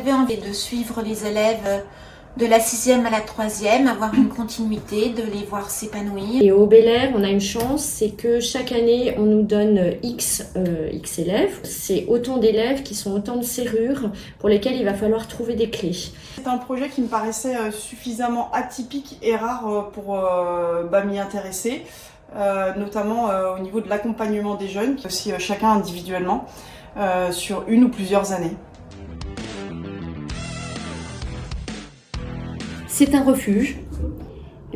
J'avais envie de suivre les élèves de la 6e à la 3e, avoir une continuité, de les voir s'épanouir. Et au Bel Air, on a une chance, c'est que chaque année, on nous donne X élèves. C'est autant d'élèves qui sont autant de serrures pour lesquelles il va falloir trouver des clés. C'est un projet qui me paraissait suffisamment atypique et rare pour m'y intéresser, notamment au niveau de l'accompagnement des jeunes, aussi chacun individuellement, sur une ou plusieurs années. C'est un refuge,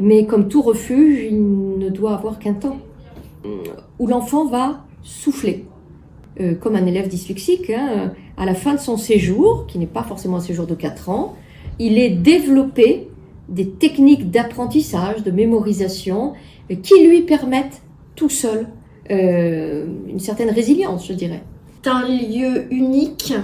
mais comme tout refuge, il ne doit avoir qu'un temps où l'enfant va souffler. Comme un élève dyslexique, à la fin de son séjour, qui n'est pas forcément un séjour de 4 ans, il est développé des techniques d'apprentissage, de mémorisation, qui lui permettent tout seul une certaine résilience, je dirais. C'est un lieu unique,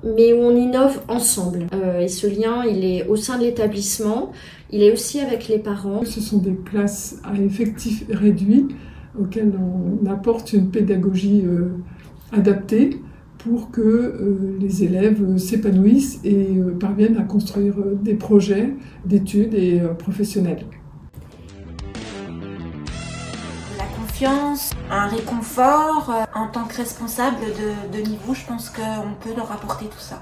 mais où on innove ensemble. Et ce lien, il est au sein de l'établissement, il est aussi avec les parents. Ce sont des classes à effectifs réduits auxquelles on apporte une pédagogie adaptée pour que les élèves s'épanouissent et parviennent à construire des projets d'études et professionnels. Un réconfort. En tant que responsable de niveau, je pense qu'on peut leur apporter tout ça.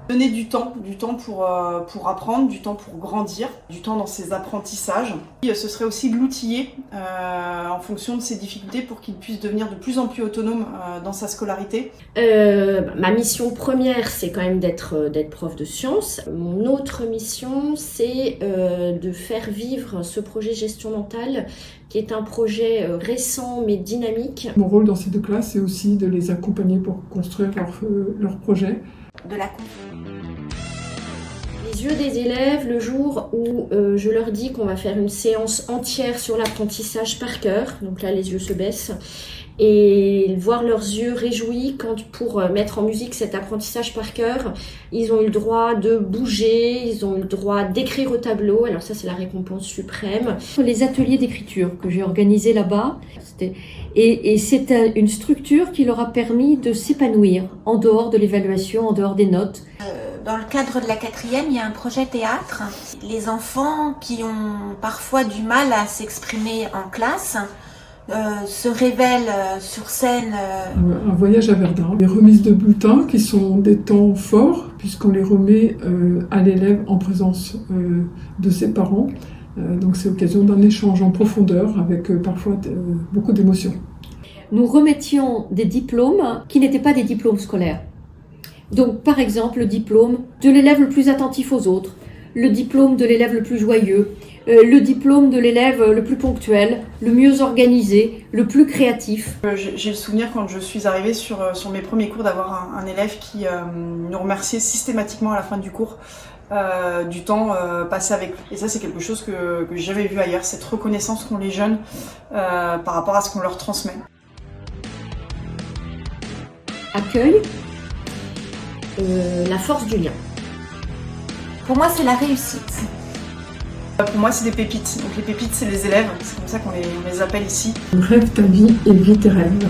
Donner du temps pour apprendre, du temps pour grandir, du temps dans ses apprentissages. Ce serait aussi de l'outiller en fonction de ses difficultés pour qu'il puisse devenir de plus en plus autonome dans sa scolarité. Ma mission première, c'est quand même d'être prof de sciences. Mon autre mission, c'est de faire vivre ce projet gestion mentale, qui est un projet récent mais dynamique. Mon rôle dans ces deux classes, c'est aussi de les accompagner pour construire leur projet. Les yeux des élèves, le jour où je leur dis qu'on va faire une séance entière sur l'apprentissage par cœur, donc là les yeux se baissent, et voir leurs yeux réjouis quand pour mettre en musique cet apprentissage par cœur, ils ont eu le droit de bouger, ils ont eu le droit d'écrire au tableau, alors ça c'est la récompense suprême. Les ateliers d'écriture que j'ai organisés là-bas, c'est une structure qui leur a permis de s'épanouir en dehors de l'évaluation, en dehors des notes. Dans le cadre de la 4e, il y a un projet théâtre. Les enfants qui ont parfois du mal à s'exprimer en classe se révèlent sur scène. Un voyage à Verdun, les remises de bulletins qui sont des temps forts puisqu'on les remet à l'élève en présence de ses parents. Donc c'est l'occasion d'un échange en profondeur avec parfois beaucoup d'émotions. Nous remettions des diplômes qui n'étaient pas des diplômes scolaires. Donc par exemple le diplôme de l'élève le plus attentif aux autres, le diplôme de l'élève le plus joyeux, le diplôme de l'élève le plus ponctuel, le mieux organisé, le plus créatif. J'ai le souvenir quand je suis arrivée sur mes premiers cours d'avoir un élève qui nous remerciait systématiquement à la fin du cours du temps passé avec lui. Et ça c'est quelque chose que j'ai jamais vu ailleurs, cette reconnaissance qu'ont les jeunes par rapport à ce qu'on leur transmet. Accueil, la force du lien. Pour moi, c'est la réussite. Pour moi, c'est des pépites. Donc les pépites, c'est les élèves. C'est comme ça qu'on les appelle ici. Rêve ta vie et vis tes rêves.